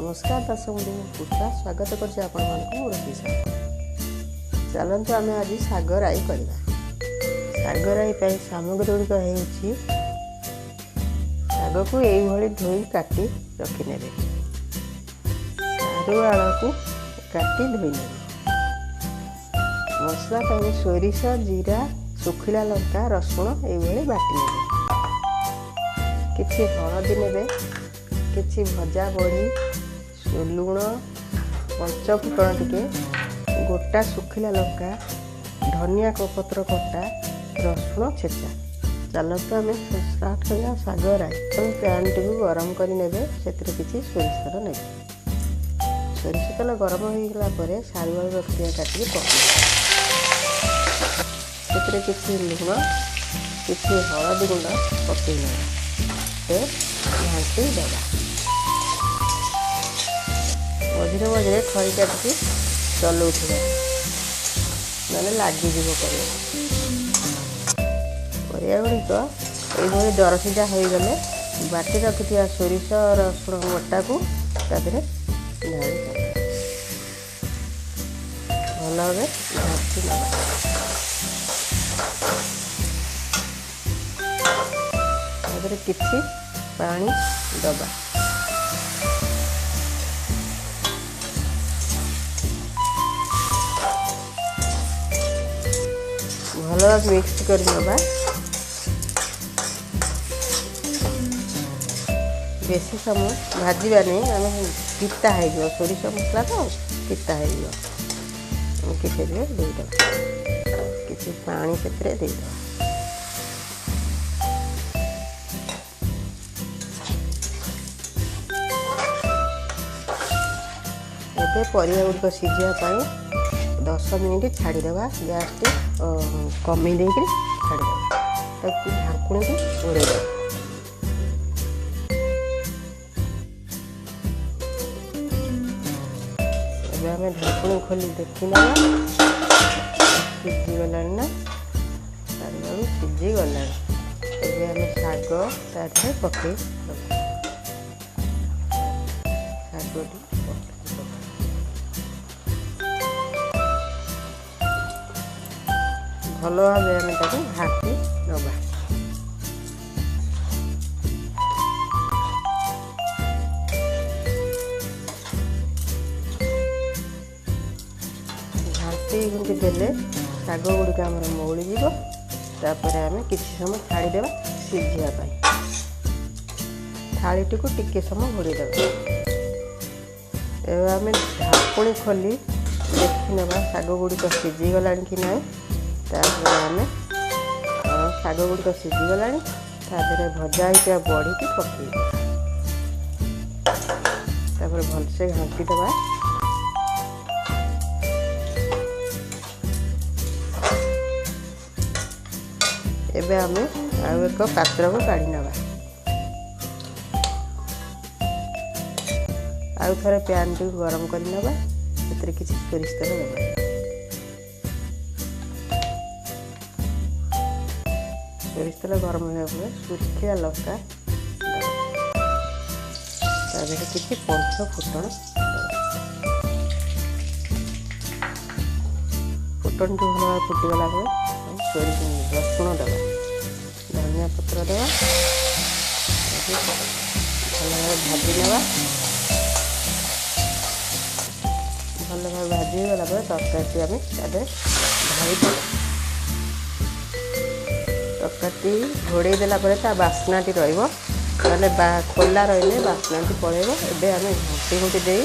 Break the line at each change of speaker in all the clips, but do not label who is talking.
नमस्कार दर्शक बंधु पुष्पा स्वागत करछि आपण मानकु मोर किसा चलंतु आमे आज साग राई करबा। साग राई पई सामग्री गुड़िक हेउछि साग को एई भली धोई काटी रखि नेबे। सारू आळ को काटी धोई नेबे। मसला पई सोरिष जीरा सुखिला लंका रसुण एई भली बाटी नेबे। किछि हळदी नेबे, किछि भजा बड़ी, लुण, पंचफुटण टिके, गोटा सुखिला लंका, धनिया पत्र कटा, रसुण छेचा। चलते आम स्टार्ट करा साग राई। पैन टी गरम कर नेबे, सेतिरे किछि सोरिष तेल नेबे। सोरिष तेल गरम हो गला परे सारू आलू रखिया काटिके पकेइबे। सेतिरे किछि लुण, किछि हळदी गुंड पकेइबे। घाटी देवा मझे मझे खरी काटिकी चलाउथिबा नले लागिଯିब। परिया गुड़िक ये दरसिझा हो गले बाटी रखिथिया सोरिष रसुण बटा को तादेहरे ढाली भल भावे घाटी नवा। किछि पानी दबा। भल मिक्स कर नवा। बेसी समय भाजवा नहीं, आम पिता हो सोरिष मसला तो पिता हो किसी देदेवा। किसी पानी से देदेवा। परिया गुड़िक सीझापी 10 मिनिट छाड़ीदेवा। गैस टी कमी देकर छाड़ीदेवा। ढाकुणी को घोड़ेदेवा। आम ढाकुणी खोली देखना सीझीगला ना सारू सीझीगला। आम शाग तारे पकई भल भाव आम घाटी नवा। घाटी देले शाग गुड़िक आम मौली तापर आम किसी समय छाड़ीदेवा सीझापी। थाली टी टिके समय घोड़ीदेवा। आम ढाकुणी खोली देखी नवा शाग गुड़िक सीझीगला कि ना। आम शाग गुड़िक सीझीगला तादेहरे भजा होता बड़ी की पकईबा। भलसे घाटी देवा। एबे आम आउ एक पात्र को काढ़ी नवा। आउ थरे पैन टी गरम कर नवा। सेतिरे किछि सोरिष तेल देवा। सोरिष तेल गरम होगा सुखिला लंका तादेहरे किछि पंचफुटण फुटण टी भल फुटीगला सोरिष रसुण देवा। धनिया पत्र देवा। भल भाव भाजी नेवा। भल भाव भाजी गला तरकारी आम ढाई तरकारी घोड़े देला बास्ना टी रहिबो। नले खोला रही बास्ना टी पड़ेबो। एबे आम घंटी घंटी दे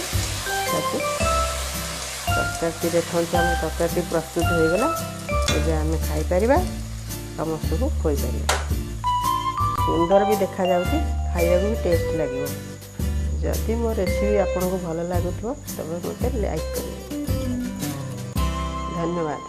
तरकारी देखा आम तरकारी प्रस्तुत हो गला। एबे आम खाई परिबा, समस्त को खोई परिबा। सुंदर भी देखा जाउची, खाइबा भी टेस्ट लागिबो। जदि मो रेसिपी आपन को भल लागुथो तबे मते लाइक करिए। धन्यवाद।